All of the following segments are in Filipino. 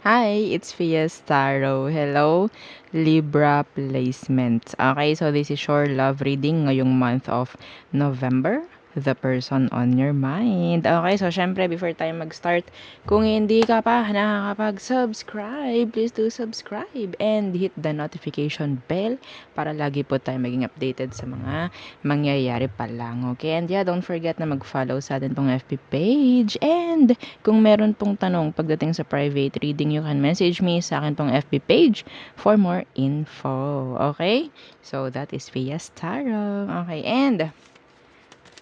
Hi, it's Fias Tarot. Hello, Libra placement. Okay, so this is your love reading ngayong month of November. The person on your mind. Okay, so syempre before tayo mag-start, kung hindi ka pa nakakapag-subscribe, please do subscribe and hit the notification bell para lagi po tayo maging updated sa mga mangyayari pa lang. Okay, and yeah, don't forget na mag-follow sa atin pong FB page. And kung meron pong tanong pagdating sa private reading, you can message me sa akin pong FB page for more info. Okay? So, that is Fias Tarot. Okay, and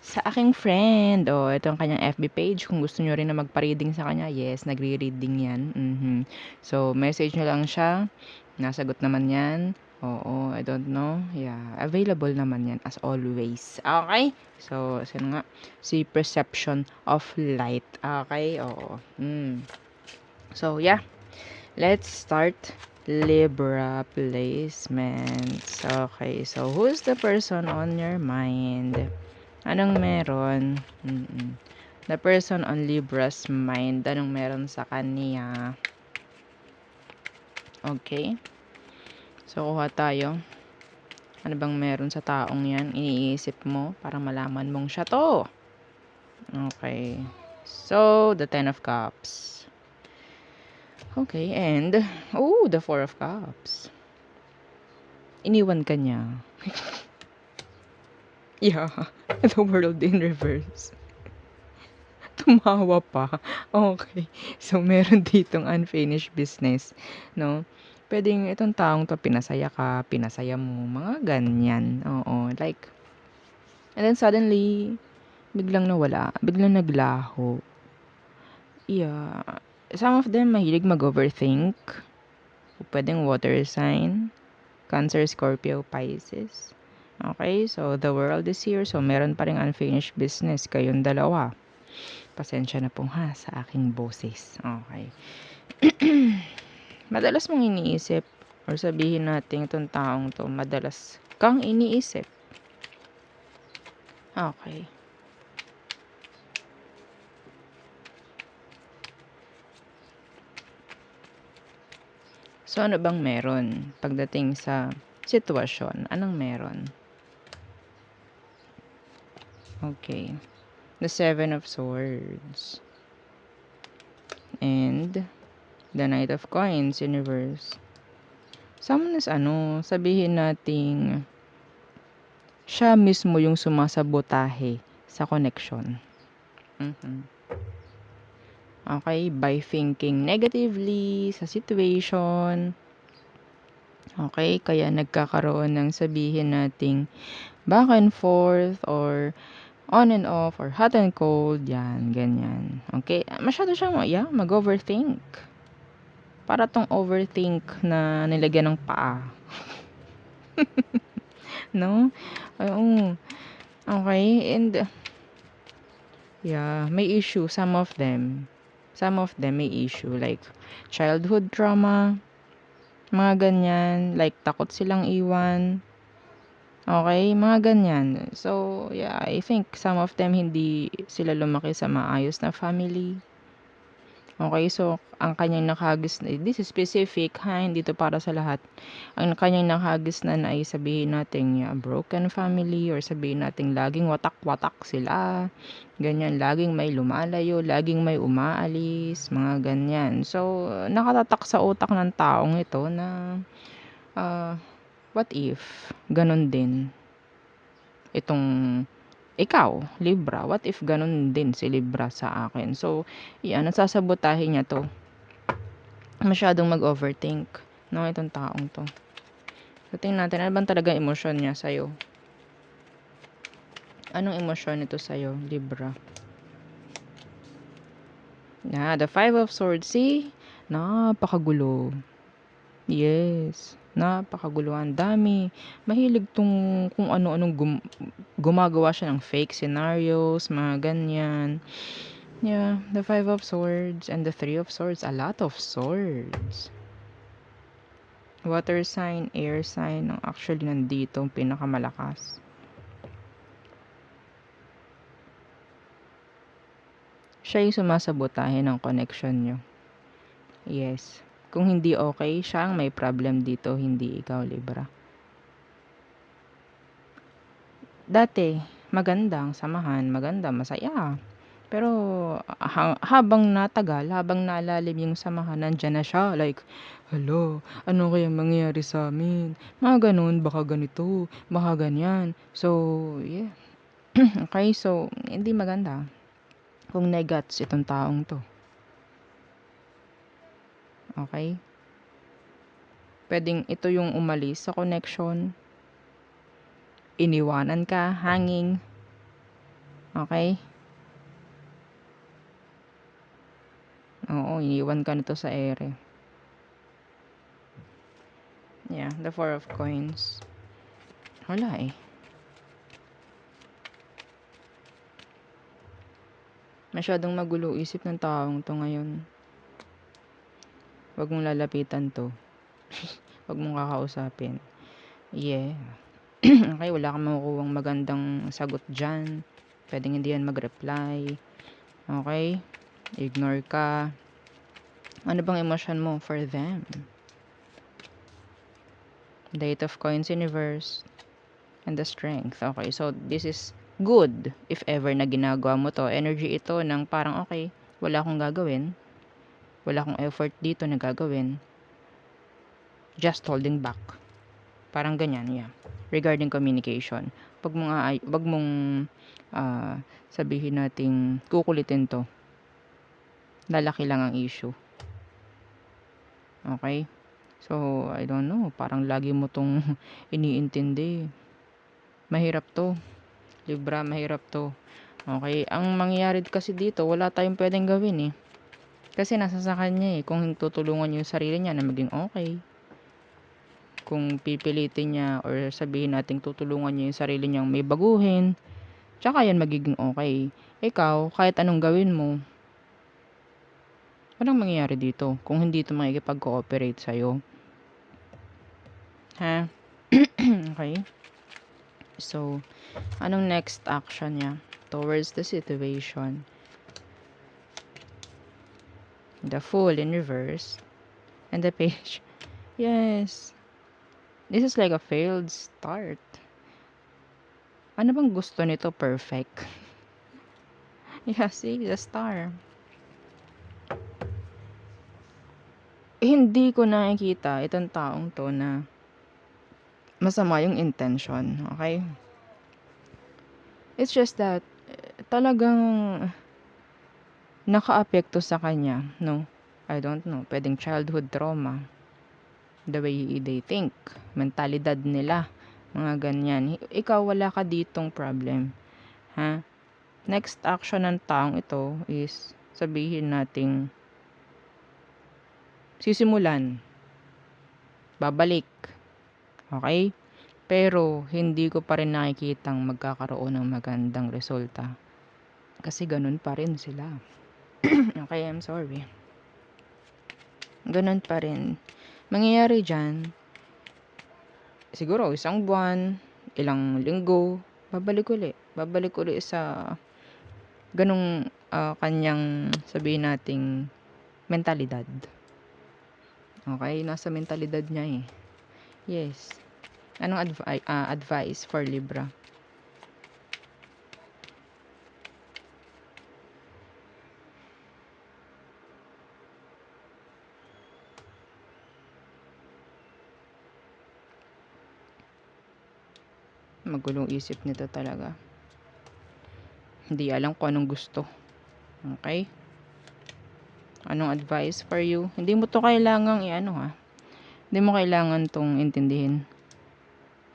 sa aking friend, ito ang kanyang FB page. Kung gusto nyo rin na magpa-reading sa kanya, yes, nagre-reading yan. So, message nyo lang siya. Nasagot naman yan. Oo, I don't know. Yeah, available naman yan as always. Okay? So, sino nga? Si Perception of Light. Okay? Oo. So, yeah. Let's start Libra placements. Okay, so who's the person on your mind? Anong meron? The person on Libra's mind. Anong meron sa kanya? Okay. So, kuha tayo. Ano bang meron sa taong yan? Iniisip mo para malaman mong siya to. Okay. So, the Ten of Cups. Okay, and the Four of Cups. Iniwan ka niya. Yeah, the world in reverse. Tumawa pa. Okay. So, meron ditong unfinished business, no? Pwedeng itong taong to pinasaya ka, pinasaya mo, mga ganyan. Oo, like, and then suddenly, biglang nawala, biglang naglaho. Yeah. Some of them mahilig mag-overthink. Pwedeng water sign, Cancer, Scorpio, Pisces. Okay, so the world is here. So, meron pa ring unfinished business kayong dalawa. Pasensya na po ha sa aking boses. Okay. Madalas mong iniisip or sabihin natin itong taong to, madalas kang iniisip. Okay. So, ano bang meron pagdating sa sitwasyon? Anong meron? Okay. The Seven of Swords. And the Knight of Coins, Universe. Someone is sabihin nating siya mismo yung sumasabotahe sa connection. Okay, by thinking negatively sa situation. Okay, kaya nagkakaroon ng sabihin nating back and forth or on and off or hot and cold, yan, ganyan. Okay, masyado siyang mag-overthink. Para tong overthink na nilagyan ng paa. No? Oo. Okay, and yeah, may issue, some of them. Some of them may issue like childhood trauma, mga ganyan, like takot silang iwan. Okay, mga ganyan. So, yeah, I think some of them hindi sila lumaki sa maayos na family. Okay, so ang kanyang nakahagis na, this is specific ha, hindi to para sa lahat. Ang kanyang nakahagis na ay sabihin natin broken family or sabihin natin laging watak-watak sila. Ganyan, laging may lumalayo, laging may umaalis, mga ganyan. So, nakatatak sa utak ng taong ito na what if ganun din itong ikaw, Libra, what if ganun din si Libra sa akin? So, yan, nasasabotahe niya to. Masyadong mag-overthink, no, itong taong to. So, tingnan natin, ano bang talaga emosyon niya sa'yo? Anong emosyon nito sa'yo, Libra? The Five of Swords, see? Napakagulo. Yes, napakagulo. Ang dami. Mahilig tong kung ano-anong gumagawa siya ng fake scenarios, mga ganyan. Yeah, the Five of Swords and the Three of Swords. A lot of swords. Water sign, air sign. Actually, nandito ang pinakamalakas. Siya yung sumasabotahe ng connection nyo. Yes. Kung hindi okay, siya ang may problem dito, hindi ikaw, Libra. Dati, maganda ang samahan, maganda, masaya. Pero habang natagal, habang nalalim yung samahan, nandiyan na siya. Like, hala, ano kaya mangyayari sa amin? Mga ganun, baka ganito, baka ganyan. So, yeah. Okay, so, hindi maganda. Kung negats itong taong to. Okay? Pwedeng ito yung umalis sa connection. Iniwanan ka, hanging. Okay? Oo, iniwan ka nito sa ere. Yeah, the 4 of coins. Wala eh. Masyadong magulo isip ng taong to ngayon. Huwag mong lalapitan to. Huwag mong kakausapin. Yeah. Okay, wala kang makukuhang magandang sagot dyan. Pwedeng hindi yan mag-reply. Okay? Ignore ka. Ano bang emotion mo for them? The 8 of coins universe. And the strength. Okay, so this is good if ever na ginagawa mo to. Energy ito ng parang okay, wala akong gagawin. Wala akong effort dito na gagawin. Just holding back. Parang ganyan, yeah. Regarding communication. Wag mong sabihin nating kukulitin to. Lalaki lang ang issue. Okay? So, I don't know. Parang lagi mo tong iniintindi. Mahirap to. Libra, mahirap to. Okay? Ang mangyayari kasi dito, wala tayong pwedeng gawin eh. Kasi nasa sa kanya eh. Kung tutulungan niya yung sarili niya na maging okay. Kung pipilitin niya or sabihin nating tutulungan niya yung sarili niyang may baguhin, tsaka yan magiging okay. Ikaw, kahit anong gawin mo, walang mangyayari dito kung hindi ito makikipag-cooperate sa'yo. Ha? Okay? So, anong next action niya towards the situation? The Fool in reverse. And the Page. Yes. This is like a failed start. Ano bang gusto nito? Perfect. Yeah, see? The Star. Hindi ko nakikita itong taong to na masama yung intention. Okay? It's just that talagang nakaapekto sa kanya, no? I don't know. Pwedeng childhood trauma. The way they think. Mentalidad nila. Mga ganyan. Ikaw, wala ka ditong problem. Ha? Next action ng taong ito is sabihin nating sisimulan. Babalik. Okay? Pero, hindi ko pa rin nakikitang magkakaroon ng magandang resulta. Kasi ganun pa rin sila. Okay, I'm sorry. Ganun pa rin. Mangyayari dyan, siguro isang buwan, ilang linggo, babalik uli sa ganung kanyang sabihin nating mentalidad. Okay, nasa mentalidad niya eh. Yes. Anong advice for Libra? Magulong isip nito talaga. Hindi alam kung anong gusto. Okay? Anong advice for you? Hindi mo to kailangang Hindi mo kailangan tong intindihin.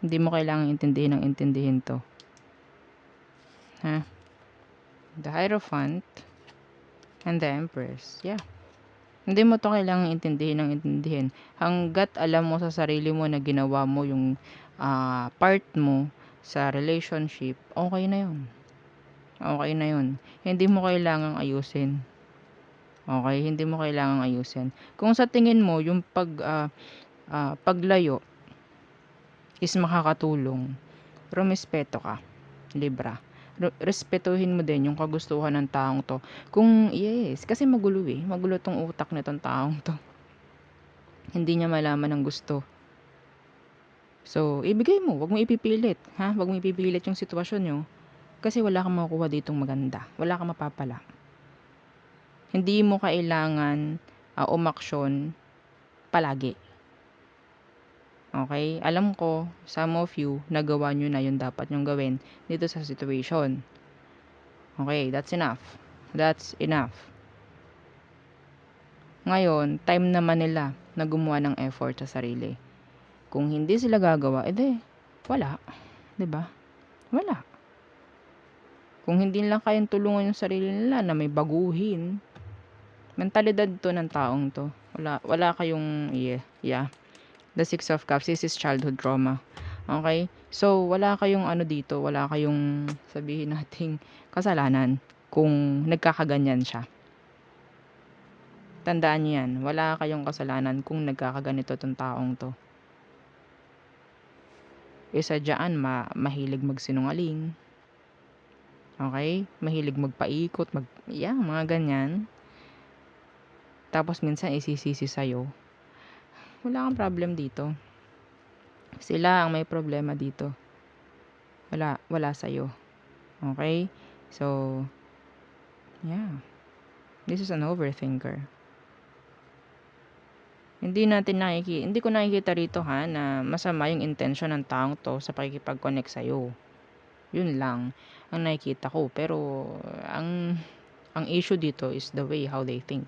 Hindi mo kailangang intindihin to. Ha? The Hierophant and the Empress. Yeah. Hindi mo to kailangang intindihin. Hanggat alam mo sa sarili mo na ginawa mo yung part mo sa relationship, okay na yun. Okay na yun. Hindi mo kailangang ayusin. Okay? Hindi mo kailangang ayusin. Kung sa tingin mo, yung paglayo is makakatulong, rumespeto ka, Libra. Respetuhin mo din yung kagustuhan ng taong to. Kung, yes, kasi magulo tong utak nitong taong to. Hindi niya malaman ang gusto. So, ibigay mo, 'wag mo ipipilit, ha? 'Wag mo ipipilit yung sitwasyon niyo kasi wala kang makukuha ditong maganda, wala kang mapapala. Hindi mo kailangan, umaksyon palagi, okey? Alam ko, some of you, nagawa niyo na yung dapat niyong gawin dito sa situation. Okay, that's enough. That's enough. Ngayon, time naman nila na gumawa ng effort sa sarili. Kung hindi sila gagawa, edi wala, 'di ba? Wala. Kung hindi lang kayang tulungan yung sarili nila na may baguhin, mentalidad 'to ng taong 'to. Wala kayong yeah. The Six of Cups, this is childhood trauma. Okay? So, wala kayong ano dito, wala kayong sabihin nating kasalanan kung nagkakaganyan siya. Tandaan niyo yan, wala kayong kasalanan kung nagkakaganito 'tong taong 'to. Isa diyaan mahilig magsinungaling. Okay? Mahilig magpaikot, mga ganyan. Tapos minsan isisisi sa'yo. Wala kang problem dito. Sila ang may problema dito. Wala sa'yo. Okay? So, yeah. This is an overthinker. Hindi ko nakikita rito ha na masama yung intention ng taong to sa pakikipag-connect sa'yo. Yun lang ang nakikita ko. Pero, ang issue dito is the way how they think.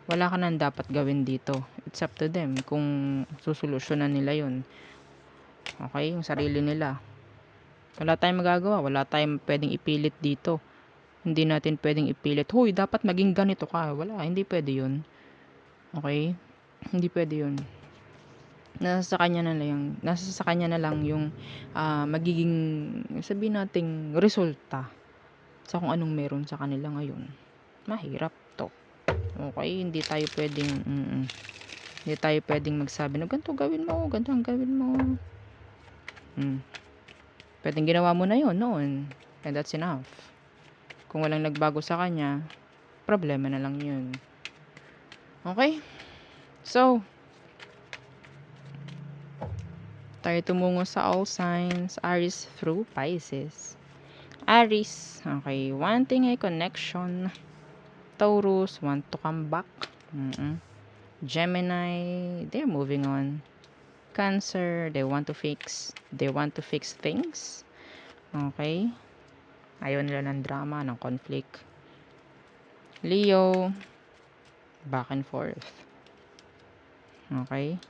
Wala ka nang dapat gawin dito. It's up to them kung susolusyonan nila yun. Okay? Yung sarili nila. Wala tayong magagawa. Wala tayong pwedeng ipilit dito. Hindi natin pwedeng ipilit, "Hoy, dapat maging ganito ka." Wala, hindi pwede yun. Okay? Hindi pwede yun. Nasa sa kanya na lang yung magiging sabihin nating resulta sa kung anong meron sa kanila ngayon. Mahirap to. Okay, hindi tayo pwedeng magsabi na ganito gawin mo, ganito ang gawin mo. Pwedeng ginawa mo na yon noon, and that's enough. Kung walang nagbago sa kanya, problema na lang yun. Okay? So, tayo tumungo sa all signs, Aries through Pisces. Aries, okay, wanting a connection. Taurus, want to come back. Gemini, they're moving on. Cancer, they want to fix things. Okay? Ayaw nila ng drama, ng conflict. Leo, back and forth. Okay?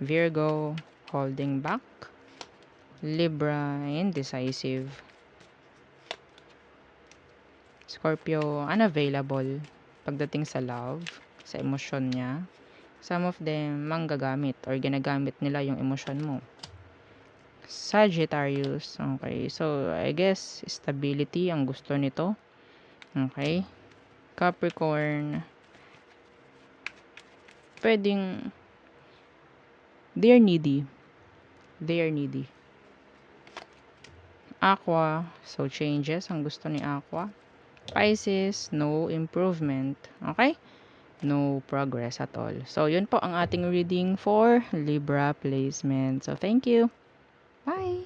Virgo, holding back. Libra, indecisive. Scorpio, unavailable pagdating sa love, sa emosyon niya. Some of them manggagamit or ginagamit nila yung emosyon mo. Sagittarius, okay, so I guess stability ang gusto nito. Okay? Capricorn, pwedeng they are needy. Aqua, so changes ang gusto ni Aqua. Pisces, no improvement. Okay? No progress at all. So, yun po ang ating reading for Libra placement. So, thank you. Bye!